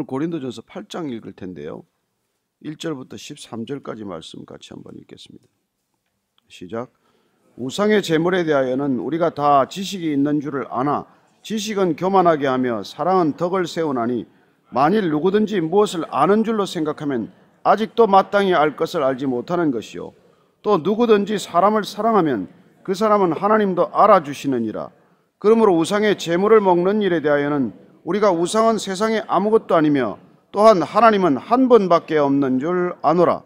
고린도전서 8장 읽을 텐데요. 1절부터 13절까지 말씀 같이 한번 읽겠습니다. 시작. 우상의 제물에 대하여는 우리가 다 지식이 있는 줄을 아나 지식은 교만하게 하며 사랑은 덕을 세우나니 만일 누구든지 무엇을 아는 줄로 생각하면 아직도 마땅히 알 것을 알지 못하는 것이요 또 누구든지 사람을 사랑하면 그 사람은 하나님도 알아주시느니라. 그러므로 우상의 제물을 먹는 일에 대하여는 우리가 우상은 세상에 아무것도 아니며 또한 하나님은 한 분밖에 없는 줄 아노라.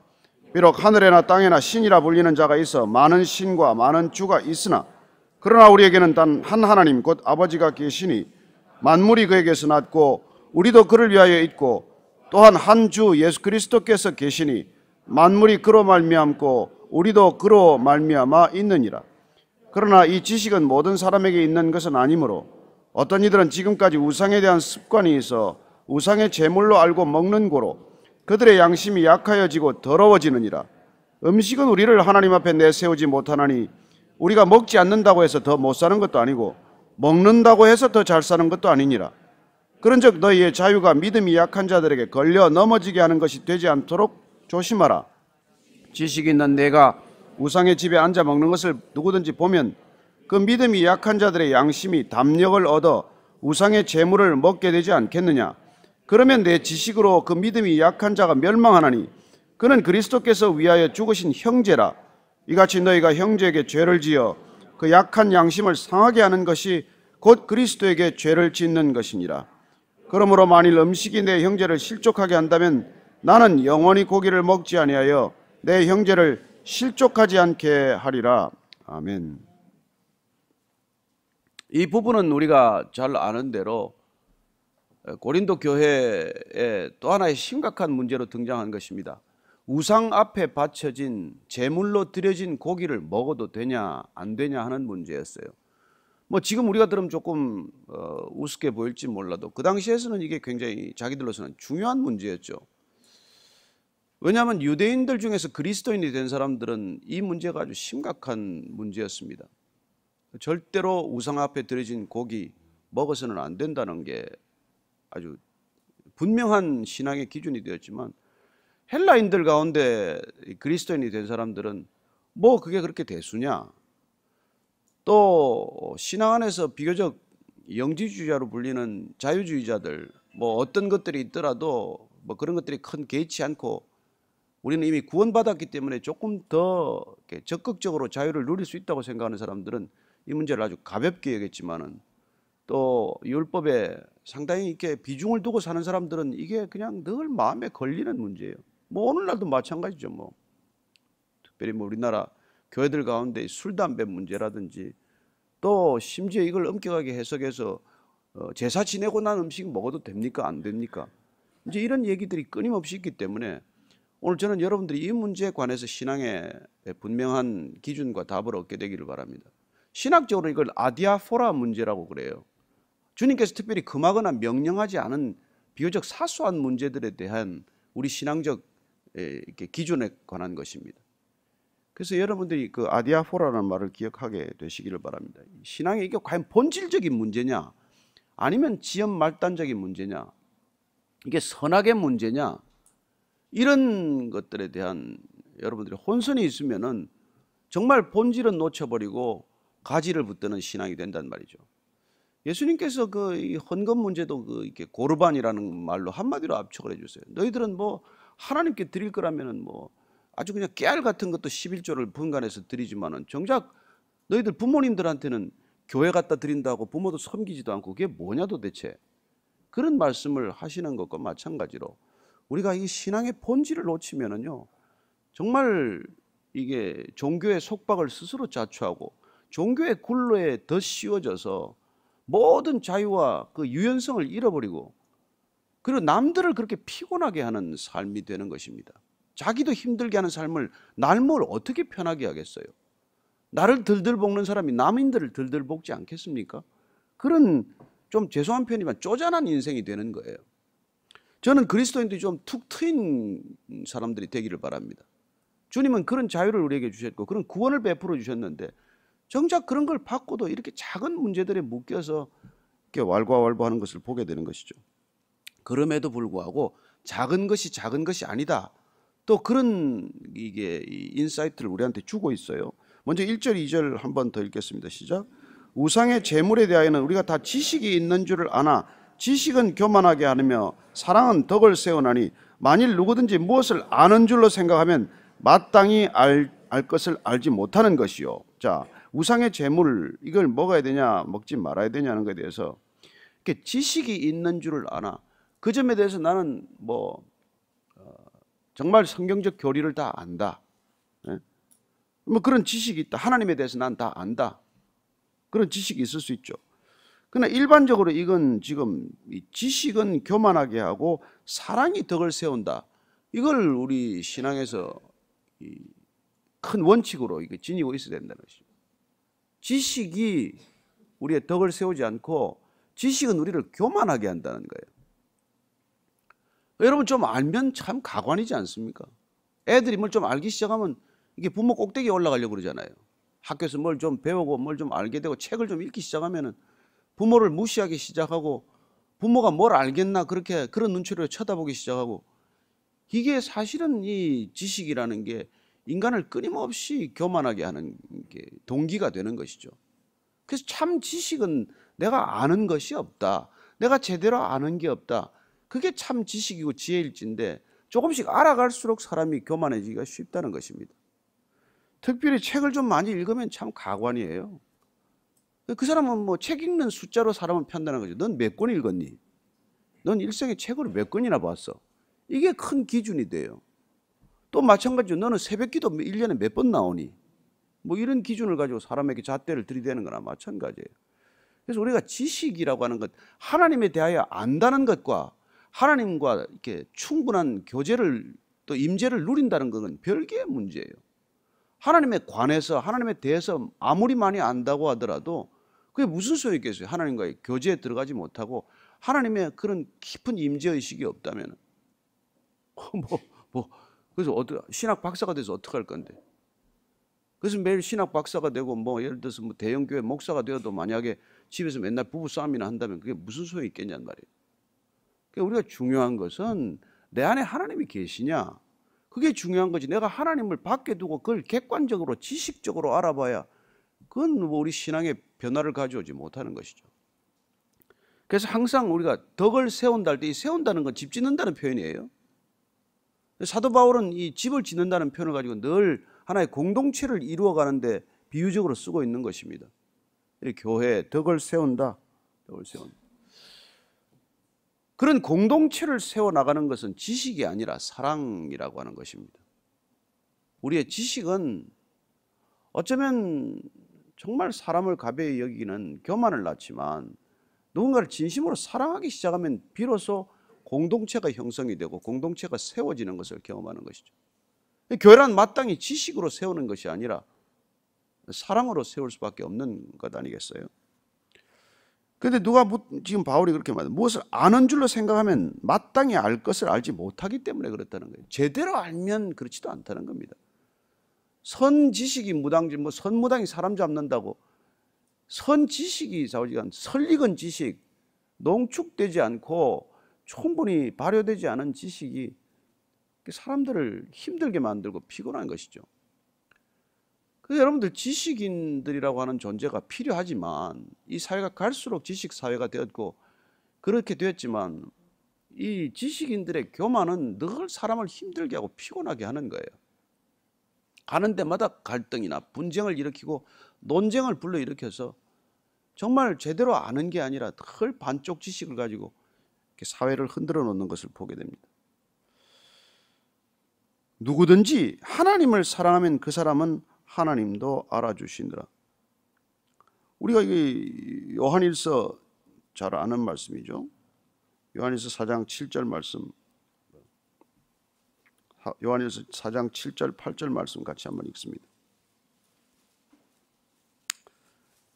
비록 하늘에나 땅에나 신이라 불리는 자가 있어 많은 신과 많은 주가 있으나 그러나 우리에게는 단 한 하나님 곧 아버지가 계시니 만물이 그에게서 났고 우리도 그를 위하여 있고 또한 한 주 예수 그리스도께서 계시니 만물이 그로 말미암고 우리도 그로 말미암아 있느니라. 그러나 이 지식은 모든 사람에게 있는 것은 아니므로 어떤 이들은 지금까지 우상에 대한 습관이 있어 우상의 제물로 알고 먹는 고로 그들의 양심이 약하여지고 더러워지느니라. 음식은 우리를 하나님 앞에 내세우지 못하나니 우리가 먹지 않는다고 해서 더 못 사는 것도 아니고 먹는다고 해서 더 잘 사는 것도 아니니라. 그런즉 너희의 자유가 믿음이 약한 자들에게 걸려 넘어지게 하는 것이 되지 않도록 조심하라. 지식 있는 내가 우상의 집에 앉아 먹는 것을 누구든지 보면 그 믿음이 약한 자들의 양심이 담력을 얻어 우상의 제물을 먹게 되지 않겠느냐. 그러면 내 지식으로 그 믿음이 약한 자가 멸망하나니 그는 그리스도께서 위하여 죽으신 형제라. 이같이 너희가 형제에게 죄를 지어 그 약한 양심을 상하게 하는 것이 곧 그리스도에게 죄를 짓는 것이니라. 그러므로 만일 음식이 내 형제를 실족하게 한다면 나는 영원히 고기를 먹지 아니하여 내 형제를 실족하지 않게 하리라. 아멘. 이 부분은 우리가 잘 아는 대로 고린도 교회의 또 하나의 심각한 문제로 등장한 것입니다. 우상 앞에 바쳐진 제물로 드려진 고기를 먹어도 되냐 안 되냐 하는 문제였어요. 뭐 지금 우리가 들으면 조금 우습게 보일지 몰라도 그 당시에서는 이게 굉장히 자기들로서는 중요한 문제였죠. 왜냐하면 유대인들 중에서 그리스도인이 된 사람들은 이 문제가 아주 심각한 문제였습니다. 절대로 우상 앞에 드려진 고기 먹어서는 안 된다는 게 아주 분명한 신앙의 기준이 되었지만 헬라인들 가운데 그리스도인이 된 사람들은 뭐 그게 그렇게 대수냐. 또 신앙 안에서 비교적 영지주의자로 불리는 자유주의자들 뭐 어떤 것들이 있더라도 뭐 그런 것들이 큰 개의치 않고 우리는 이미 구원받았기 때문에 조금 더 적극적으로 자유를 누릴 수 있다고 생각하는 사람들은 이 문제를 아주 가볍게 여겼지만은 또 율법에 상당히 이렇게 비중을 두고 사는 사람들은 이게 그냥 늘 마음에 걸리는 문제예요. 뭐 오늘날도 마찬가지죠. 뭐 특별히 뭐 우리나라 교회들 가운데 술, 담배 문제라든지 또 심지어 이걸 엄격하게 해석해서 제사 지내고 난 음식 먹어도 됩니까? 안 됩니까? 이제 이런 얘기들이 끊임없이 있기 때문에 오늘 저는 여러분들이 이 문제에 관해서 신앙의 분명한 기준과 답을 얻게 되기를 바랍니다. 신학적으로 이걸 아디아포라 문제라고 그래요. 주님께서 특별히 금하거나 명령하지 않은 비교적 사소한 문제들에 대한 우리 신앙적 기준에 관한 것입니다. 그래서 여러분들이 그 아디아포라라는 말을 기억하게 되시기를 바랍니다. 신앙에 이게 과연 본질적인 문제냐 아니면 지연 말단적인 문제냐 이게 선악의 문제냐 이런 것들에 대한 여러분들이 혼선이 있으면은 정말 본질은 놓쳐버리고 가지를 붙드는 신앙이 된단 말이죠. 예수님께서 그 헌금 문제도 그 이렇게 고르반이라는 말로 한마디로 압축을 해주세요. 너희들은 뭐 하나님께 드릴 거라면은 뭐 아주 그냥 깨알 같은 것도 11조를 분간해서 드리지만은 정작 너희들 부모님들한테는 교회 갖다 드린다고 부모도 섬기지도 않고 그게 뭐냐 도대체 그런 말씀을 하시는 것과 마찬가지로 우리가 이 신앙의 본질을 놓치면은요 정말 이게 종교의 속박을 스스로 자초하고 종교의 굴레에 더 씌워져서 모든 자유와 그 유연성을 잃어버리고 그리고 남들을 그렇게 피곤하게 하는 삶이 되는 것입니다. 자기도 힘들게 하는 삶을 남을 어떻게 편하게 하겠어요? 나를 들들 볶는 사람이 남인들을 들들 볶지 않겠습니까? 그런 좀 죄송한 표현이지만 쪼잔한 인생이 되는 거예요. 저는 그리스도인들이 좀 툭 트인 사람들이 되기를 바랍니다. 주님은 그런 자유를 우리에게 주셨고 그런 구원을 베풀어 주셨는데 정작 그런 걸 받고도 이렇게 작은 문제들에 묶여서 이렇게 왈가왈부하는 것을 보게 되는 것이죠. 그럼에도 불구하고 작은 것이 작은 것이 아니다. 또 그런 이게 인사이트를 우리한테 주고 있어요. 먼저 1절, 2절 한 번 더 읽겠습니다. 시작. 우상의 제물에 대하여는 우리가 다 지식이 있는 줄을 아나 지식은 교만하게 하며 사랑은 덕을 세우나니 만일 누구든지 무엇을 아는 줄로 생각하면 마땅히 알 것을 알지 못하는 것이요. 자, 우상의 제물 이걸 먹어야 되냐 먹지 말아야 되냐는 것에 대해서 이렇게 지식이 있는 줄을 아나 그 점에 대해서 나는 정말 성경적 교리를 다 안다. 뭐 그런 지식이 있다. 하나님에 대해서 난 다 안다. 그런 지식이 있을 수 있죠. 그러나 일반적으로 이건 지금 지식은 교만하게 하고 사랑이 덕을 세운다. 이걸 우리 신앙에서 큰 원칙으로 지니고 있어야 된다는 것이죠. 지식이 우리의 덕을 세우지 않고 지식은 우리를 교만하게 한다는 거예요. 여러분 좀 알면 참 가관이지 않습니까? 애들이 뭘 좀 알기 시작하면 이게 부모 꼭대기에 올라가려고 그러잖아요. 학교에서 뭘 좀 배우고 뭘 좀 알게 되고 책을 좀 읽기 시작하면은 부모를 무시하기 시작하고 부모가 뭘 알겠나 그런 눈초리로 쳐다보기 시작하고 이게 사실은 이 지식이라는 게 인간을 끊임없이 교만하게 하는 게 동기가 되는 것이죠. 그래서 참 지식은 내가 아는 것이 없다. 내가 제대로 아는 게 없다. 그게 참 지식이고 지혜일진데 조금씩 알아갈수록 사람이 교만해지기가 쉽다는 것입니다. 특별히 책을 좀 많이 읽으면 참 가관이에요. 그 사람은 뭐 책 읽는 숫자로 사람을 판단하는 거죠. 넌 몇 권 읽었니? 넌 일생에 책을 몇 권이나 봤어? 이게 큰 기준이 돼요. 또 마찬가지로 너는 새벽기도 1년에 몇 번 나오니? 뭐 이런 기준을 가지고 사람에게 잣대를 들이대는 거나 마찬가지예요. 그래서 우리가 지식이라고 하는 것, 하나님에 대하여 안다는 것과 하나님과 이렇게 충분한 교제를 또 임재를 누린다는 것은 별개의 문제예요. 하나님에 관해서 하나님에 대해서 아무리 많이 안다고 하더라도 그게 무슨 소용이 있겠어요? 하나님과의 교제에 들어가지 못하고 하나님의 그런 깊은 임재의식이 없다면 그래서 신학 박사가 돼서 어떻게 할 건데? 그래서 매일 신학 박사가 되고 뭐 예를 들어서 뭐 대형교회 목사가 되어도 만약에 집에서 맨날 부부싸움이나 한다면 그게 무슨 소용이 있겠냔 말이에요. 그러니까 우리가 중요한 것은 내 안에 하나님이 계시냐? 그게 중요한 거지. 내가 하나님을 밖에 두고 그걸 객관적으로 지식적으로 알아봐야 그건 뭐 우리 신앙의 변화를 가져오지 못하는 것이죠. 그래서 항상 우리가 덕을 세운다 할 때 이 세운다는 건 집 짓는다는 표현이에요. 사도 바울은 이 집을 짓는다는 표현을 가지고 늘 하나의 공동체를 이루어 가는데 비유적으로 쓰고 있는 것입니다. 교회 덕을 세운다. 덕을 세운다. 그런 공동체를 세워나가는 것은 지식이 아니라 사랑이라고 하는 것입니다. 우리의 지식은 어쩌면 정말 사람을 가벼이 여기는 교만을 낳지만 누군가를 진심으로 사랑하기 시작하면 비로소 공동체가 형성이 되고 공동체가 세워지는 것을 경험하는 것이죠. 교회란 마땅히 지식으로 세우는 것이 아니라 사랑으로 세울 수밖에 없는 것 아니겠어요? 그런데 지금 바울이 그렇게 말해요. 무엇을 아는 줄로 생각하면 마땅히 알 것을 알지 못하기 때문에 그렇다는 거예요. 제대로 알면 그렇지도 않다는 겁니다. 선지식이 무당지 뭐 선무당이 사람 잡는다고 선지식이 설익은 지식, 농축되지 않고 충분히 발효되지 않은 지식이 사람들을 힘들게 만들고 피곤한 것이죠. 그래서 여러분들 지식인들이라고 하는 존재가 필요하지만 이 사회가 갈수록 지식 사회가 되었고 그렇게 되었지만 이 지식인들의 교만은 늘 사람을 힘들게 하고 피곤하게 하는 거예요. 가는 데마다 갈등이나 분쟁을 일으키고 논쟁을 불러일으켜서 정말 제대로 아는 게 아니라 늘 반쪽 지식을 가지고 이렇게 사회를 흔들어 놓는 것을 보게 됩니다. 누구든지 하나님을 사랑하면 그 사람은 하나님도 알아주시느라. 우리가 이 요한일서 잘 아는 말씀이죠. 요한일서 4장 7절 말씀, 요한일서 4장 7절 8절 말씀 같이 한번 읽습니다.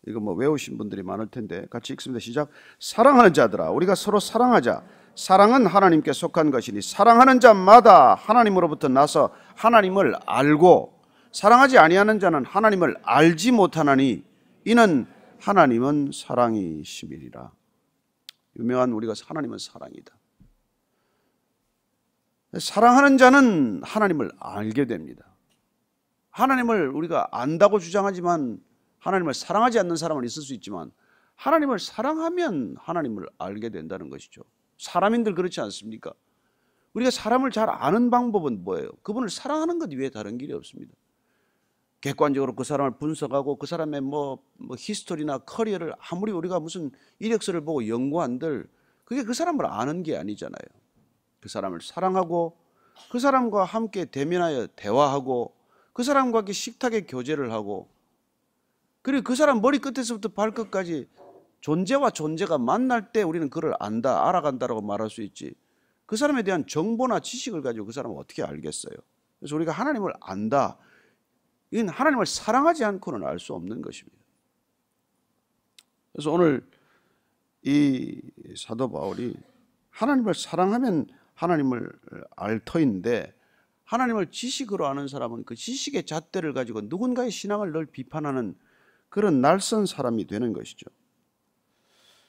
이거 뭐 외우신 분들이 많을 텐데 같이 읽습니다. 시작. 사랑하는 자들아 우리가 서로 사랑하자. 사랑은 하나님께 속한 것이니 사랑하는 자마다 하나님으로부터 나서 하나님을 알고 사랑하지 아니하는 자는 하나님을 알지 못하나니 이는 하나님은 사랑이심이니라. 유명한 우리가 하나님은 사랑이다. 사랑하는 자는 하나님을 알게 됩니다. 하나님을 우리가 안다고 주장하지만 하나님을 사랑하지 않는 사람은 있을 수 있지만 하나님을 사랑하면 하나님을 알게 된다는 것이죠. 사람인들 그렇지 않습니까? 우리가 사람을 잘 아는 방법은 뭐예요? 그분을 사랑하는 것 외에 다른 길이 없습니다. 객관적으로 그 사람을 분석하고 그 사람의 뭐 히스토리나 커리어를 아무리 우리가 무슨 이력서를 보고 연구한들 그게 그 사람을 아는 게 아니잖아요. 그 사람을 사랑하고 그 사람과 함께 대면하여 대화하고 그 사람과 함께 식탁에 교제를 하고 그리고 그 사람 머리끝에서부터 발끝까지 존재와 존재가 만날 때 우리는 그를 안다, 알아간다라고 말할 수 있지. 그 사람에 대한 정보나 지식을 가지고 그 사람을 어떻게 알겠어요? 그래서 우리가 하나님을 안다. 이건 하나님을 사랑하지 않고는 알 수 없는 것입니다. 그래서 오늘 이 사도 바울이 하나님을 사랑하면 하나님을 알 터인데 하나님을 지식으로 아는 사람은 그 지식의 잣대를 가지고 누군가의 신앙을 늘 비판하는 그런 날선 사람이 되는 것이죠.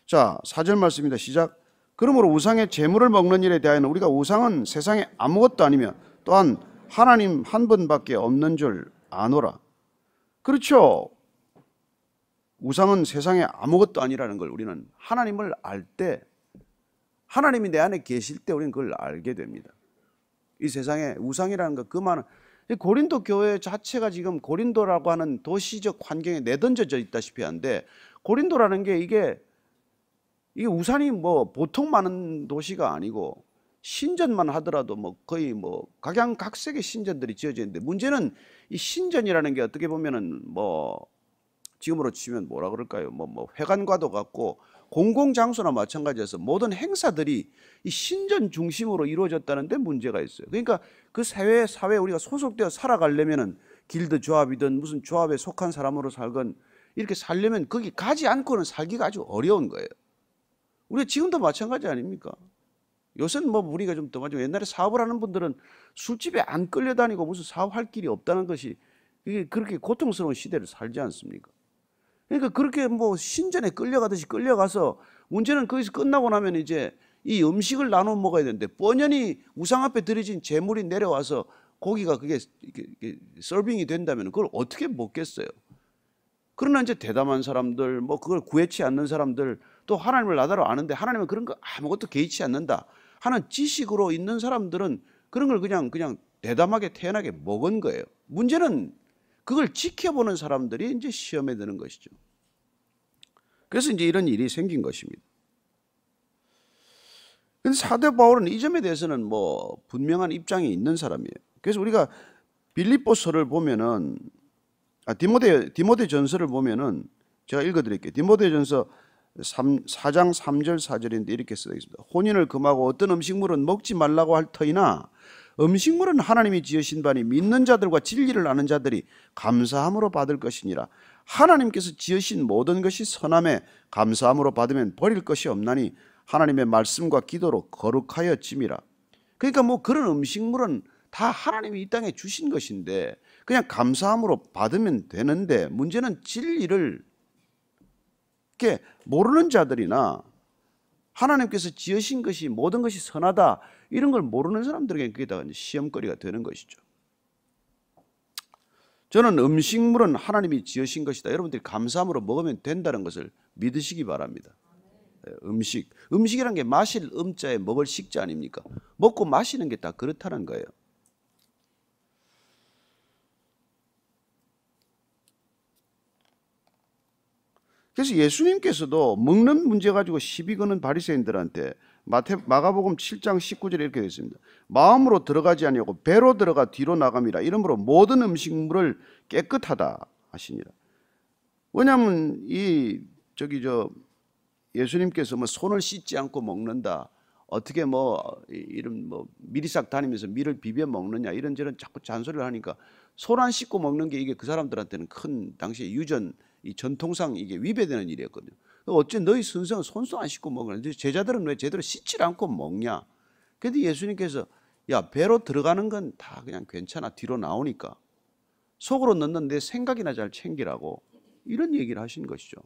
자, 4절 말씀입니다. 시작. 그러므로 우상의 제물을 먹는 일에 대하여는 우리가 우상은 세상에 아무것도 아니며 또한 하나님 한 분밖에 없는 줄 아노라. 그렇죠. 우상은 세상에 아무것도 아니라는 걸 우리는 하나님을 알 때 하나님이 내 안에 계실 때 우리는 그걸 알게 됩니다. 이 세상에 우상이라는 것 그 많은 고린도 교회 자체가 지금 고린도라고 하는 도시적 환경에 내던져져 있다시피 한데 고린도라는 게 이게 우산이 뭐 보통 많은 도시가 아니고 신전만 하더라도 뭐 거의 뭐 각양각색의 신전들이 지어져 있는데 문제는 이 신전이라는 게 어떻게 보면은 뭐 지금으로 치면 뭐라 그럴까요? 뭐 회관과도 같고 공공장소나 마찬가지여서 모든 행사들이 이 신전 중심으로 이루어졌다는데 문제가 있어요. 그러니까 그 사회에 우리가 소속되어 살아가려면은 길드 조합이든 무슨 조합에 속한 사람으로 살건 이렇게 살려면 거기 가지 않고는 살기가 아주 어려운 거예요. 우리가 지금도 마찬가지 아닙니까? 요새는 뭐 우리가 좀 더 맞죠. 옛날에 사업을 하는 분들은 술집에 안 끌려다니고 무슨 사업할 길이 없다는 것이 이게 그렇게 고통스러운 시대를 살지 않습니까? 그러니까 그렇게 뭐 신전에 끌려가듯이 끌려가서 문제는 거기서 끝나고 나면 이제 이 음식을 나눠 먹어야 되는데 뻔연히 우상 앞에 들여진 제물이 내려와서 고기가 그게 서빙이 된다면 그걸 어떻게 먹겠어요? 그러나 이제 대담한 사람들, 뭐 그걸 구애치 않는 사람들, 또 하나님을 나다로 아는데 하나님은 그런 거 아무것도 개의치 않는다 하는 지식으로 있는 사람들은 그런 걸 그냥 대담하게 태연하게 먹은 거예요. 문제는 그걸 지켜보는 사람들이 이제 시험에 드는 것이죠. 그래서 이제 이런 일이 생긴 것입니다. 그런데 사도 바울은 이 점에 대해서는 뭐 분명한 입장이 있는 사람이에요. 그래서 우리가 빌립보서를 보면은 디모데 전서를 보면은 제가 읽어드릴게요. 디모데 전서 4장 3절 4절인데 이렇게 쓰여 있습니다. 혼인을 금하고 어떤 음식물은 먹지 말라고 할 터이나 음식물은 하나님이 지으신 바니 믿는 자들과 진리를 아는 자들이 감사함으로 받을 것이니라. 하나님께서 지으신 모든 것이 선함에 감사함으로 받으면 버릴 것이 없나니 하나님의 말씀과 기도로 거룩하여짐이라. 그러니까 뭐 그런 음식물은 다 하나님이 이 땅에 주신 것인데 그냥 감사함으로 받으면 되는데 문제는 진리를 이렇게 모르는 자들이나 하나님께서 지으신 것이 모든 것이 선하다 이런 걸 모르는 사람들에게 그게 다 시험거리가 되는 것이죠. 저는 음식물은 하나님이 지으신 것이다. 여러분들이 감사함으로 먹으면 된다는 것을 믿으시기 바랍니다. 음식이란 게 마실 음자에 먹을 식자 아닙니까? 먹고 마시는 게 다 그렇다는 거예요. 그래서 예수님께서도 먹는 문제 가지고 시비 거는 바리새인들한테 마가복음 7장 19절에 이렇게 되어 있습니다. 마음으로 들어가지 아니하고 배로 들어가 뒤로 나감이라. 이러므로 모든 음식물을 깨끗하다 하시니라. 왜냐하면 예수님께서 뭐 손을 씻지 않고 먹는다. 어떻게 이런 미리싹 다니면서 밀을 비벼 먹느냐 이런저런 자꾸 잔소리를 하니까 손 안 씻고 먹는 게 이게 그 사람들한테는 큰 당시의 이 전통상 이게 위배되는 일이었거든요. 어째 너희 선생은 손도 안 씻고 먹느냐? 제자들은 왜 제대로 씻지 않고 먹냐? 그런데 예수님께서 야 배로 들어가는 건 다 그냥 괜찮아 뒤로 나오니까 속으로 넣는 내 생각이나 잘 챙기라고 이런 얘기를 하신 것이죠.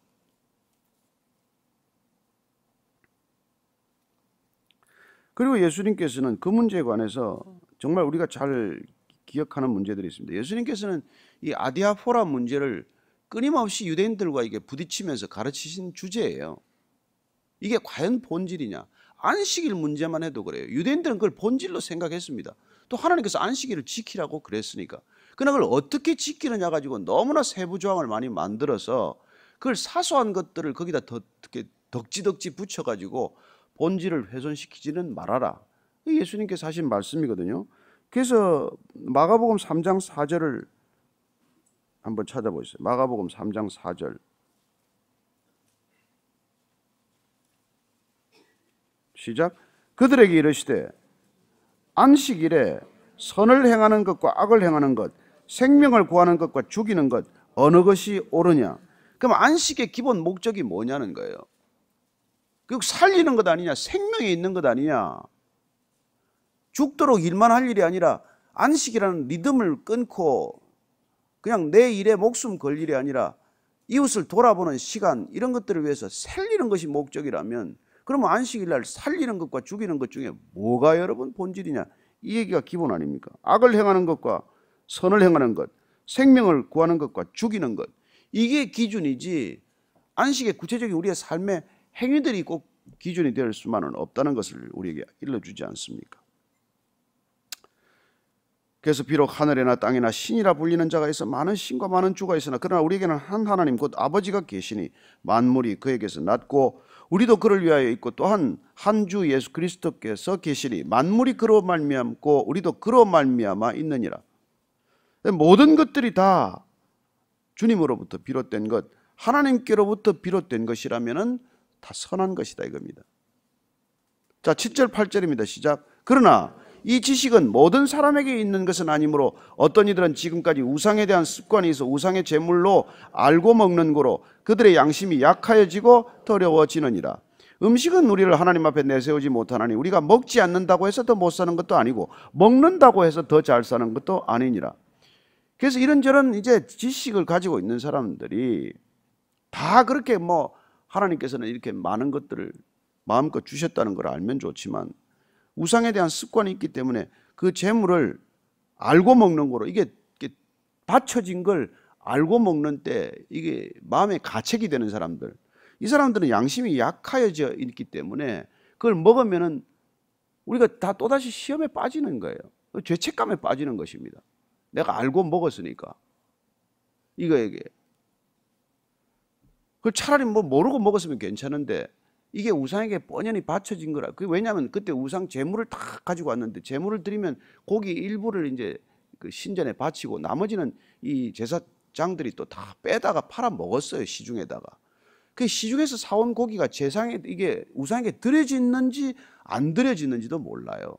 그리고 예수님께서는 그 문제에 관해서 정말 우리가 잘 기억하는 문제들이 있습니다. 예수님께서는 이 아디아포라 문제를 끊임없이 유대인들과 이게 부딪히면서 가르치신 주제예요. 이게 과연 본질이냐? 안식일 문제만 해도 그래요. 유대인들은 그걸 본질로 생각했습니다. 또 하나님께서 안식일을 지키라고 그랬으니까. 그러나 그걸 어떻게 지키느냐 가지고 너무나 세부 조항을 많이 만들어서 그걸 사소한 것들을 거기다 더 덕지덕지 붙여가지고 본질을 훼손시키지는 말아라. 예수님께서 하신 말씀이거든요. 그래서 마가복음 3장 4절을 한번 찾아보세요. 마가복음 3장 4절. 시작. 그들에게 이르시되 안식일에 선을 행하는 것과 악을 행하는 것, 생명을 구하는 것과 죽이는 것 어느 것이 옳으냐? 그럼 안식의 기본 목적이 뭐냐는 거예요. 그 살리는 것 아니냐? 생명이 있는 것 아니냐? 죽도록 일만 할 일이 아니라 안식이라는 리듬을 끊고 그냥 내 일에 목숨 걸 일이 아니라 이웃을 돌아보는 시간, 이런 것들을 위해서 살리는 것이 목적이라면 그러면 안식일 날 살리는 것과 죽이는 것 중에 뭐가 여러분 본질이냐? 이 얘기가 기본 아닙니까? 악을 행하는 것과 선을 행하는 것, 생명을 구하는 것과 죽이는 것, 이게 기준이지 안식의 구체적인 우리의 삶의 행위들이 꼭 기준이 될 수만은 없다는 것을 우리에게 일러주지 않습니까? 그래서 비록 하늘이나 땅이나 신이라 불리는 자가 있어 많은 신과 많은 주가 있으나 그러나 우리에게는 한 하나님 곧 아버지가 계시니 만물이 그에게서 났고 우리도 그를 위하여 있고 또한 한 주 예수 그리스도께서 계시니 만물이 그로 말미암고 우리도 그로 말미암아 있느니라. 모든 것들이 다 주님으로부터 비롯된 것, 하나님께로부터 비롯된 것이라면은 다 선한 것이다 이겁니다. 자, 7절 8절입니다. 시작. 그러나 이 지식은 모든 사람에게 있는 것은 아니므로 어떤 이들은 지금까지 우상에 대한 습관이 있어 우상의 제물로 알고 먹는 거로 그들의 양심이 약하여지고 더러워지느니라. 음식은 우리를 하나님 앞에 내세우지 못하나니 우리가 먹지 않는다고 해서 더 못 사는 것도 아니고 먹는다고 해서 더 잘 사는 것도 아니니라. 그래서 이런저런 이제 지식을 가지고 있는 사람들이 다 그렇게 뭐 하나님께서는 이렇게 많은 것들을 마음껏 주셨다는 걸 알면 좋지만 우상에 대한 습관이 있기 때문에 그 재물을 알고 먹는 거로 이게 받쳐진 걸 알고 먹는 때 이게 마음에 가책이 되는 사람들, 이 사람들은 양심이 약하여져 있기 때문에 그걸 먹으면은 우리가 다 또다시 시험에 빠지는 거예요. 죄책감에 빠지는 것입니다. 내가 알고 먹었으니까 이거에게. 그 차라리 뭐 모르고 먹었으면 괜찮은데 이게 우상에게 뻔연히 바쳐진 거라. 왜냐하면 그때 우상 제물을 다 가지고 왔는데 제물을 드리면 고기 일부를 이제 그 신전에 바치고 나머지는 이 제사장들이 또 다 빼다가 팔아 먹었어요, 시중에다가. 그 시중에서 사온 고기가 제상에 이게 우상에게 드려지는지 안 드려지는지도 몰라요.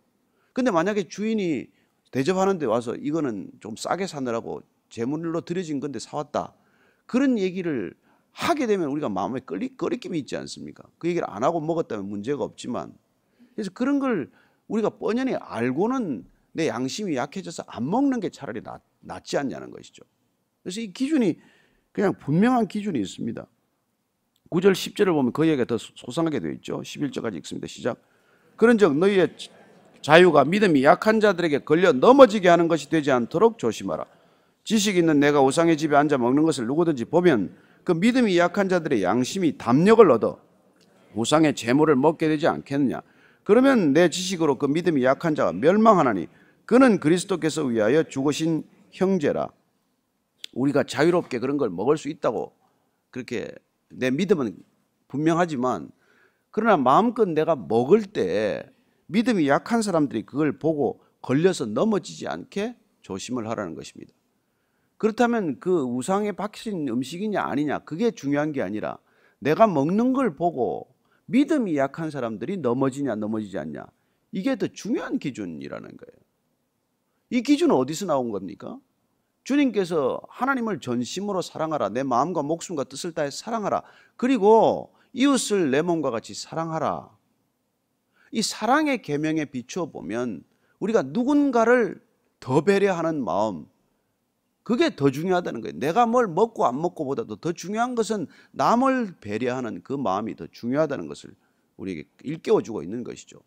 근데 만약에 주인이 대접하는데 와서 이거는 좀 싸게 사느라고 제물로 드려진 건데 사왔다, 그런 얘기를 하게 되면 우리가 마음에 꺼리낌이 있지 않습니까? 그 얘기를 안 하고 먹었다면 문제가 없지만, 그래서 그런 걸 우리가 뻔연히 알고는 내 양심이 약해져서 안 먹는 게 차라리 낫지 않냐는 것이죠. 그래서 이 기준이 그냥 분명한 기준이 있습니다. 9절 10절을 보면 그 얘기가 더 소상하게 되어 있죠. 11절까지 읽습니다. 시작. 그런즉 너희의 자유가 믿음이 약한 자들에게 걸려 넘어지게 하는 것이 되지 않도록 조심하라. 지식 있는 내가 우상의 집에 앉아 먹는 것을 누구든지 보면 그 믿음이 약한 자들의 양심이 담력을 얻어 우상의 제물을 먹게 되지 않겠느냐. 그러면 내 지식으로 그 믿음이 약한 자가 멸망하나니 그는 그리스도께서 위하여 죽으신 형제라. 우리가 자유롭게 그런 걸 먹을 수 있다고 그렇게 내 믿음은 분명하지만, 그러나 마음껏 내가 먹을 때 믿음이 약한 사람들이 그걸 보고 걸려서 넘어지지 않게 조심을 하라는 것입니다. 그렇다면 그 우상에 박힌 음식이냐 아니냐, 그게 중요한 게 아니라 내가 먹는 걸 보고 믿음이 약한 사람들이 넘어지냐 넘어지지 않냐, 이게 더 중요한 기준이라는 거예요. 이 기준은 어디서 나온 겁니까? 주님께서 하나님을 전심으로 사랑하라, 내 마음과 목숨과 뜻을 다해 사랑하라, 그리고 이웃을 내 몸과 같이 사랑하라. 이 사랑의 계명에 비추어 보면 우리가 누군가를 더 배려하는 마음, 그게 더 중요하다는 거예요. 내가 뭘 먹고 안 먹고 보다도 더 중요한 것은 남을 배려하는 그 마음이 더 중요하다는 것을 우리에게 일깨워주고 있는 것이죠.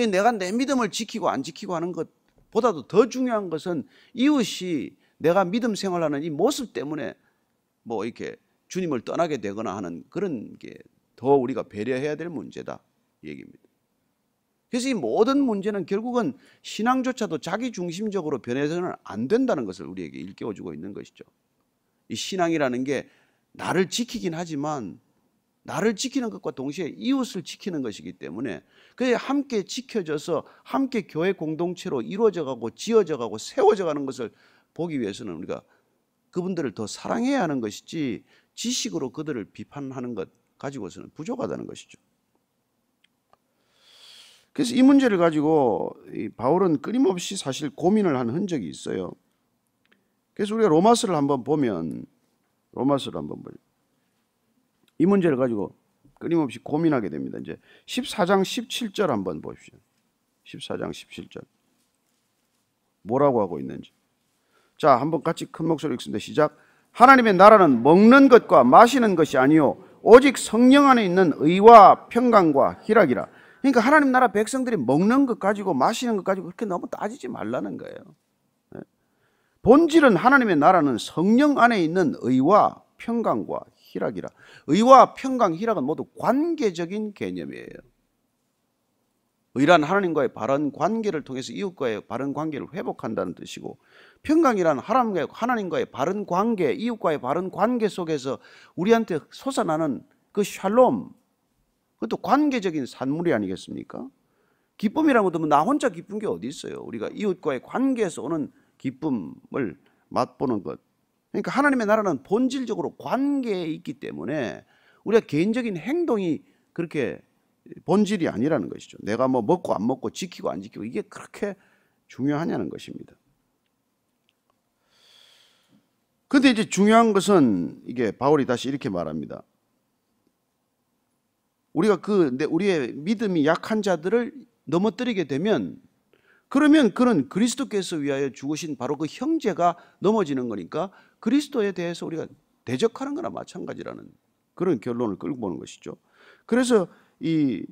내가 내 믿음을 지키고 안 지키고 하는 것보다도 더 중요한 것은 이웃이 내가 믿음 생활하는 이 모습 때문에 뭐 이렇게 주님을 떠나게 되거나 하는 그런 게 더 우리가 배려해야 될 문제다 이 얘기입니다. 그래서 이 모든 문제는 결국은 신앙조차도 자기 중심적으로 변해서는 안 된다는 것을 우리에게 일깨워주고 있는 것이죠. 이 신앙이라는 게 나를 지키긴 하지만 나를 지키는 것과 동시에 이웃을 지키는 것이기 때문에 그게 함께 지켜져서 함께 교회 공동체로 이루어져 가고 지어져 가고 세워져 가는 것을 보기 위해서는 우리가 그분들을 더 사랑해야 하는 것이지 지식으로 그들을 비판하는 것 가지고서는 부족하다는 것이죠. 그래서 이 문제를 가지고 바울은 끊임없이 사실 고민을 한 흔적이 있어요. 그래서 우리가 로마서를 한번 보면 이 문제를 가지고 끊임없이 고민하게 됩니다. 이제 14장 17절 한번 보십시오. 14장 17절 뭐라고 하고 있는지. 자, 한번 같이 큰 목소리로 읽습니다. 시작. 하나님의 나라는 먹는 것과 마시는 것이 아니요 오직 성령 안에 있는 의와 평강과 희락이라. 그러니까 하나님 나라 백성들이 먹는 것 가지고 마시는 것 가지고 그렇게 너무 따지지 말라는 거예요. 본질은 하나님의 나라는 성령 안에 있는 의와 평강과 희락이라. 의와 평강, 희락은 모두 관계적인 개념이에요. 의란 하나님과의 바른 관계를 통해서 이웃과의 바른 관계를 회복한다는 뜻이고, 평강이란 하나님과의 바른 관계, 이웃과의 바른 관계 속에서 우리한테 솟아나는 그 샬롬, 그것도 관계적인 산물이 아니겠습니까? 기쁨이라는 것도 나 혼자 기쁜 게 어디 있어요. 우리가 이웃과의 관계에서 오는 기쁨을 맛보는 것. 그러니까 하나님의 나라는 본질적으로 관계에 있기 때문에 우리가 개인적인 행동이 그렇게 본질이 아니라는 것이죠. 내가 뭐 먹고 안 먹고 지키고 안 지키고 이게 그렇게 중요하냐는 것입니다. 그런데 이제 중요한 것은 이게 바울이 다시 이렇게 말합니다. 우리가 우리의 믿음이 약한 자들을 넘어뜨리게 되면 그러면 그는 그리스도께서 위하여 죽으신 바로 그 형제가 넘어지는 거니까 그리스도에 대해서 우리가 대적하는 거나 마찬가지라는 그런 결론을 끌고 보는 것이죠. 그래서 이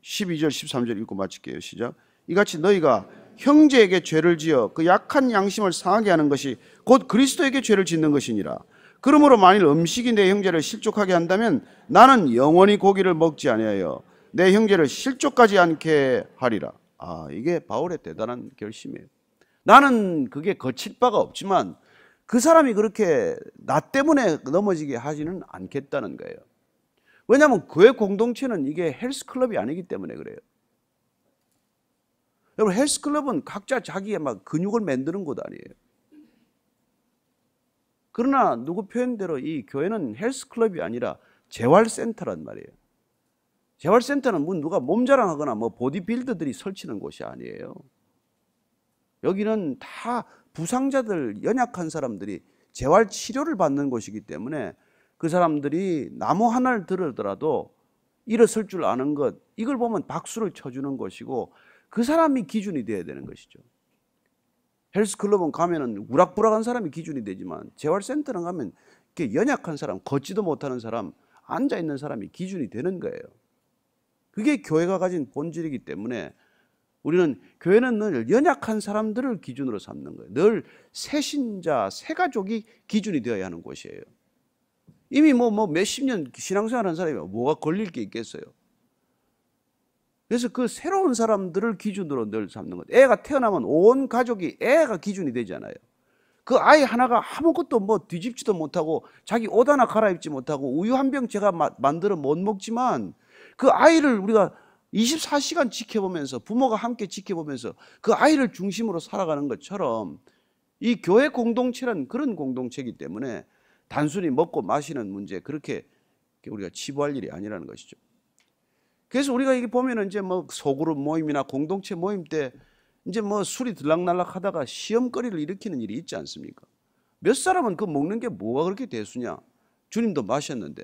12절 13절 읽고 마칠게요. 시작. 이같이 너희가 형제에게 죄를 지어 그 약한 양심을 상하게 하는 것이 곧 그리스도에게 죄를 짓는 것이니라. 그러므로 만일 음식이 내 형제를 실족하게 한다면 나는 영원히 고기를 먹지 아니하여 내 형제를 실족하지 않게 하리라. 이게 바울의 대단한 결심이에요. 나는 그게 거칠 바가 없지만 그 사람이 그렇게 나 때문에 넘어지게 하지는 않겠다는 거예요. 왜냐하면 교회 공동체는 이게 헬스클럽이 아니기 때문에 그래요. 여러분, 헬스클럽은 각자 자기의 막 근육을 만드는 곳 아니에요. 그러나 누구 표현대로 이 교회는 헬스클럽이 아니라 재활센터란 말이에요. 재활센터는 누가 몸자랑하거나 보디빌더들이 설치는 곳이 아니에요. 여기는 다 부상자들, 연약한 사람들이 재활치료를 받는 곳이기 때문에 그 사람들이 나무 하나를 들더라도 일어설 줄 아는 것, 이걸 보면 박수를 쳐주는 것이고 그 사람이 기준이 되어야 되는 것이죠. 헬스클럽은 가면은 우락부락한 사람이 기준이 되지만 재활센터는 가면 이렇게 연약한 사람, 걷지도 못하는 사람, 앉아있는 사람이 기준이 되는 거예요. 그게 교회가 가진 본질이기 때문에 우리는 교회는 늘 연약한 사람들을 기준으로 삼는 거예요. 늘 새신자, 새가족이 기준이 되어야 하는 곳이에요. 이미 몇십 년 신앙생활한 사람이 뭐가 걸릴 게 있겠어요. 그래서 그 새로운 사람들을 기준으로 늘 삼는 거예요. 애가 태어나면 온 가족이 애가 기준이 되잖아요. 그 아이 하나가 아무것도 뒤집지도 못하고 자기 옷 하나 갈아입지 못하고 우유 한 병 제가 만들어 못 먹지만 그 아이를 우리가 24시간 지켜보면서 부모가 함께 지켜보면서 그 아이를 중심으로 살아가는 것처럼 이 교회 공동체는 그런 공동체이기 때문에 단순히 먹고 마시는 문제 그렇게 우리가 치부할 일이 아니라는 것이죠. 그래서 우리가 이게 보면은 이제 소그룹 모임이나 공동체 모임 때 이제 술이 들락날락 하다가 시험거리를 일으키는 일이 있지 않습니까? 몇 사람은 그 먹는 게 뭐가 그렇게 대수냐? 주님도 마셨는데.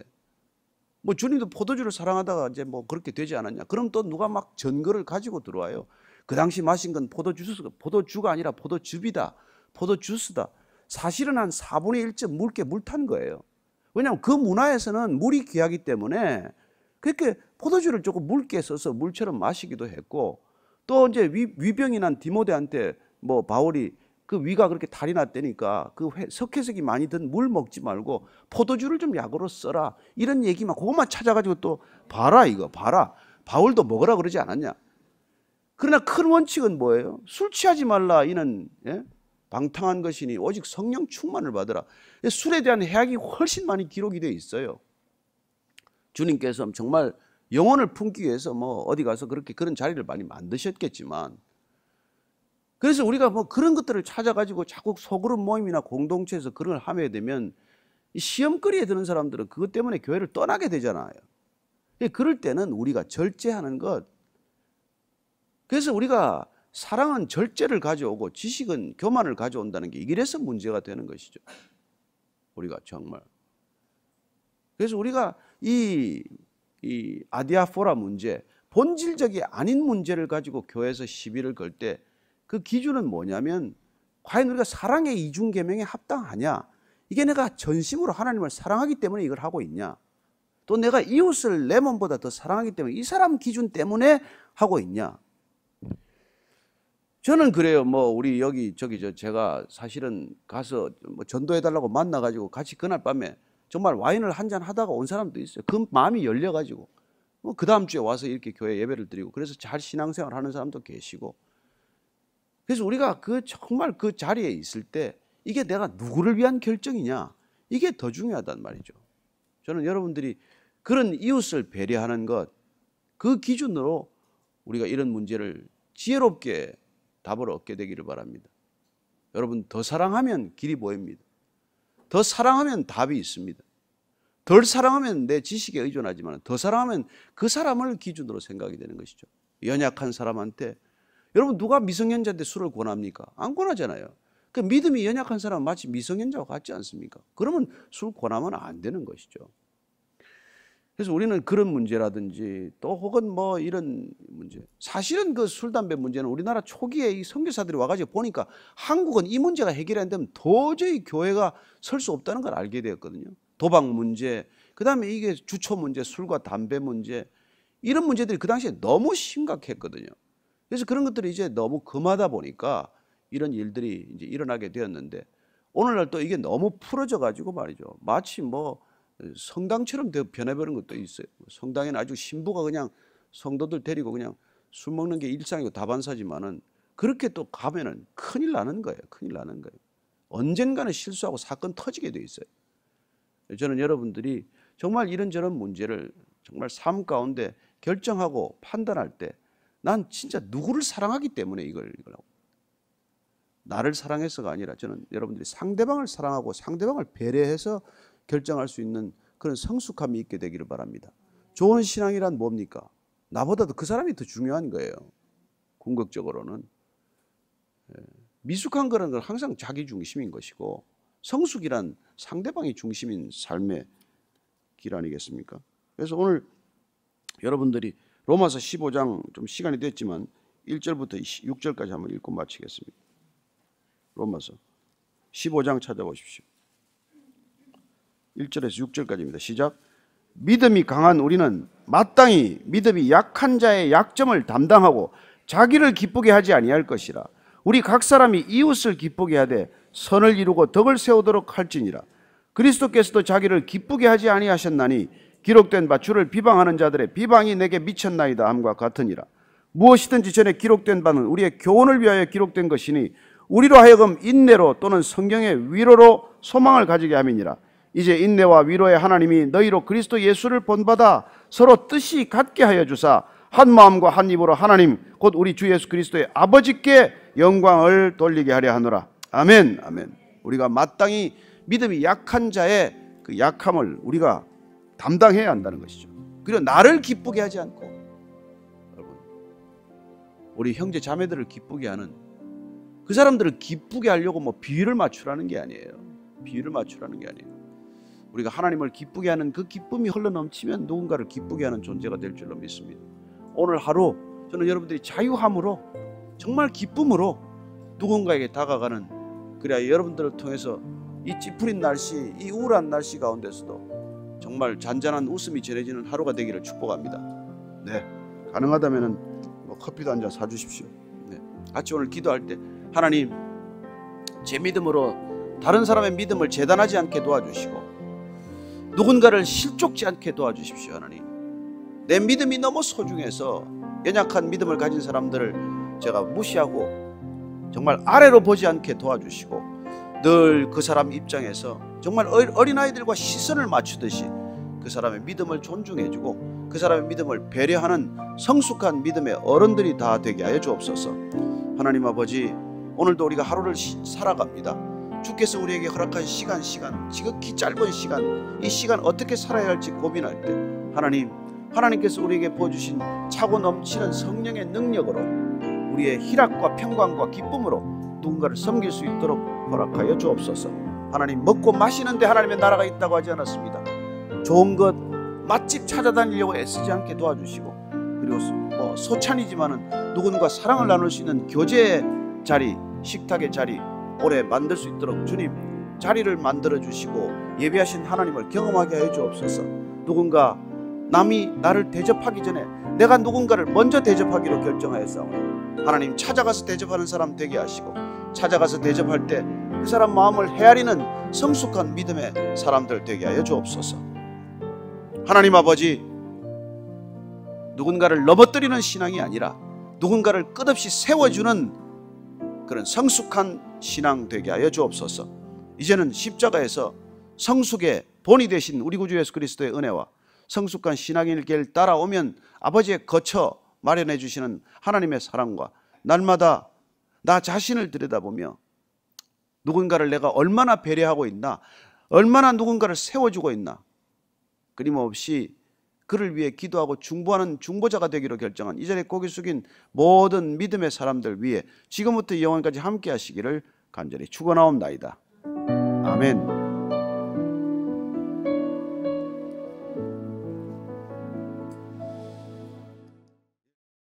주님도 포도주를 사랑하다가 이제 그렇게 되지 않았냐? 그럼 또 누가 막 전거를 가지고 들어와요. 그 당시 마신 건 포도주가 아니라 포도즙이다. 포도주스다. 사실은 한 4분의 1쯤 묽게 물 탄 거예요. 왜냐하면 그 문화에서는 물이 귀하기 때문에 그렇게 포도주를 조금 묽게 써서 물처럼 마시기도 했고, 또 이제 위병이 난 디모데한테 뭐 바울이 그 위가 그렇게 탈이 났다니까 그 석회색이 많이 든 물 먹지 말고 포도주를 좀 약으로 써라, 이런 얘기만 그것만 찾아가지고 또 봐라, 이거 봐라, 바울도 먹으라 그러지 않았냐. 그러나 큰 원칙은 뭐예요? 술 취하지 말라, 이는 방탕한 것이니 오직 성령 충만을 받으라. 술에 대한 해악이 훨씬 많이 기록이 되어 있어요. 주님께서 정말 영혼을 품기 위해서 뭐 어디 가서 그렇게 그런 자리를 많이 만드셨겠지만, 그래서 우리가 뭐 그런 것들을 찾아가지고 자꾸 소그룹 모임이나 공동체에서 그런 걸 하게 되면 시험거리에 드는 사람들은 그것 때문에 교회를 떠나게 되잖아요. 그럴 때는 우리가 절제하는 것. 그래서 우리가 사랑은 절제를 가져오고 지식은 교만을 가져온다는 게 이래서 문제가 되는 것이죠. 우리가 정말. 그래서 우리가 이 아디아포라 문제, 본질적이 아닌 문제를 가지고 교회에서 시비를 걸 때 그 기준은 뭐냐면, 과연 우리가 사랑의 이중계명에 합당하냐, 이게 내가 전심으로 하나님을 사랑하기 때문에 이걸 하고 있냐, 또 내가 이웃을 내 몸보다 더 사랑하기 때문에 이 사람 기준 때문에 하고 있냐. 저는 그래요. 뭐 우리 여기 제가 사실은 가서 뭐 전도해달라고 만나가지고 같이 그날 밤에 정말 와인을 한잔 하다가 온 사람도 있어요. 그 마음이 열려가지고 뭐 그 다음 주에 와서 이렇게 교회 예배를 드리고, 그래서 잘 신앙생활 하는 사람도 계시고. 그래서 우리가 정말 그 자리에 있을 때 이게 내가 누구를 위한 결정이냐, 이게 더 중요하단 말이죠. 저는 여러분들이 그런 이웃을 배려하는 것, 그 기준으로 우리가 이런 문제를 지혜롭게 답을 얻게 되기를 바랍니다. 여러분, 더 사랑하면 길이 보입니다. 더 사랑하면 답이 있습니다. 덜 사랑하면 내 지식에 의존하지만 더 사랑하면 그 사람을 기준으로 생각이 되는 것이죠. 연약한 사람한테, 여러분 누가 미성년자인데 술을 권합니까? 안 권하잖아요. 그 믿음이 연약한 사람은 마치 미성년자와 같지 않습니까? 그러면 술 권하면 안 되는 것이죠. 그래서 우리는 그런 문제라든지 또 혹은 뭐 이런 문제, 사실은 그 술, 담배 문제는 우리나라 초기에 이 선교사들이 와가지고 보니까 한국은 이 문제가 해결이 안 되면 도저히 교회가 설 수 없다는 걸 알게 되었거든요. 도박 문제, 그 다음에 이게 주초 문제, 술과 담배 문제, 이런 문제들이 그 당시에 너무 심각했거든요. 그래서 그런 것들이 이제 너무 금하다 보니까 이런 일들이 이제 일어나게 되었는데, 오늘날 또 이게 너무 풀어져 가지고 말이죠. 마치 뭐 성당처럼 변해버린 것도 있어요. 성당에는 아주 신부가 그냥 성도들 데리고 그냥 술 먹는 게 일상이고 다반사지만은, 그렇게 또 가면은 큰일 나는 거예요. 큰일 나는 거예요. 언젠가는 실수하고 사건 터지게 돼 있어요. 저는 여러분들이 정말 이런저런 문제를 정말 삶 가운데 결정하고 판단할 때, 난 진짜 누구를 사랑하기 때문에 이걸 하고, 나를 사랑해서가 아니라 저는 여러분들이 상대방을 사랑하고 상대방을 배려해서 결정할 수 있는 그런 성숙함이 있게 되기를 바랍니다. 좋은 신앙이란 뭡니까? 나보다도 그 사람이 더 중요한 거예요. 궁극적으로는. 미숙한 거라는 건 항상 자기 중심인 것이고, 성숙이란 상대방이 중심인 삶의 길 아니겠습니까? 그래서 오늘 여러분들이 로마서 15장, 좀 시간이 됐지만 1절부터 6절까지 한번 읽고 마치겠습니다. 로마서 15장 찾아보십시오. 1절에서 6절까지입니다. 시작. 믿음이 강한 우리는 마땅히 믿음이 약한 자의 약점을 담당하고 자기를 기쁘게 하지 아니할 것이라. 우리 각 사람이 이웃을 기쁘게 하되 선을 이루고 덕을 세우도록 할지니라. 그리스도께서도 자기를 기쁘게 하지 아니하셨나니 기록된 바 주를 비방하는 자들의 비방이 내게 미쳤나이다 함과 같으니라. 무엇이든지 전에 기록된 바는 우리의 교훈을 위하여 기록된 것이니 우리로 하여금 인내로 또는 성경의 위로로 소망을 가지게 함이니라. 이제 인내와 위로의 하나님이 너희로 그리스도 예수를 본받아 서로 뜻이 같게 하여 주사 한 마음과 한 입으로 하나님 곧 우리 주 예수 그리스도의 아버지께 영광을 돌리게 하려 하노라. 아멘. 아멘. 우리가 마땅히 믿음이 약한 자의 그 약함을 우리가 담당해야 한다는 것이죠. 그리고 나를 기쁘게 하지 않고, 여러분, 우리 형제 자매들을 기쁘게 하는, 그 사람들을 기쁘게 하려고 뭐 비율을 맞추라는 게 아니에요. 비율을 맞추라는 게 아니에요. 우리가 하나님을 기쁘게 하는 그 기쁨이 흘러넘치면 누군가를 기쁘게 하는 존재가 될 줄로 믿습니다. 오늘 하루 저는 여러분들이 자유함으로, 정말 기쁨으로 누군가에게 다가가는, 그래야 여러분들을 통해서 이 찌푸린 날씨, 이 우울한 날씨 가운데서도 정말 잔잔한 웃음이 전해지는 하루가 되기를 축복합니다. 네, 가능하다면은 뭐 커피도 한 잔 사주십시오. 네, 같이 오늘 기도할 때 하나님, 제 믿음으로 다른 사람의 믿음을 재단하지 않게 도와주시고 누군가를 실족지 않게 도와주십시오. 하나님, 내 믿음이 너무 소중해서 연약한 믿음을 가진 사람들을 제가 무시하고 정말 아래로 보지 않게 도와주시고 늘 그 사람 입장에서 정말 어린아이들과 시선을 맞추듯이 그 사람의 믿음을 존중해주고 그 사람의 믿음을 배려하는 성숙한 믿음의 어른들이 다 되게 하여 주옵소서. 하나님 아버지, 오늘도 우리가 하루를 살아갑니다. 주께서 우리에게 허락한 시간 지극히 짧은 시간, 이 시간 어떻게 살아야 할지 고민할 때 하나님께서 우리에게 보여주신 차고 넘치는 성령의 능력으로 우리의 희락과 평강과 기쁨으로 누군가를 섬길 수 있도록 허락하여 주옵소서. 하나님, 먹고 마시는데 하나님의 나라가 있다고 하지 않았습니다. 좋은 것 맛집 찾아다니려고 애쓰지 않게 도와주시고, 그리고 소찬이지만은 누군가 사랑을 나눌 수 있는 교제의 자리, 식탁의 자리 오래 만들 수 있도록 주님 자리를 만들어 주시고 예비하신 하나님을 경험하게 하여 주옵소서. 누군가 남이 나를 대접하기 전에 내가 누군가를 먼저 대접하기로 결정하였사오니 하나님, 찾아가서 대접하는 사람 되게 하시고 찾아가서 대접할 때 그 사람 마음을 헤아리는 성숙한 믿음의 사람들 되게 하여 주옵소서. 하나님 아버지, 누군가를 넘어뜨리는 신앙이 아니라 누군가를 끝없이 세워주는 그런 성숙한 신앙 되게 하여 주옵소서. 이제는 십자가에서 성숙의 본이 되신 우리 구주 예수 그리스도의 은혜와 성숙한 신앙의 길 따라오면 아버지의 거처 마련해 주시는 하나님의 사랑과 날마다 나 자신을 들여다보며 누군가를 내가 얼마나 배려하고 있나, 얼마나 누군가를 세워주고 있나, 끊임없이 그를 위해 기도하고 중보하는 중보자가 되기로 결정한 이 자리에 고개 숙인 모든 믿음의 사람들 위해 지금부터 영원까지 함께 하시기를 간절히 축원하옵나이다. 아멘.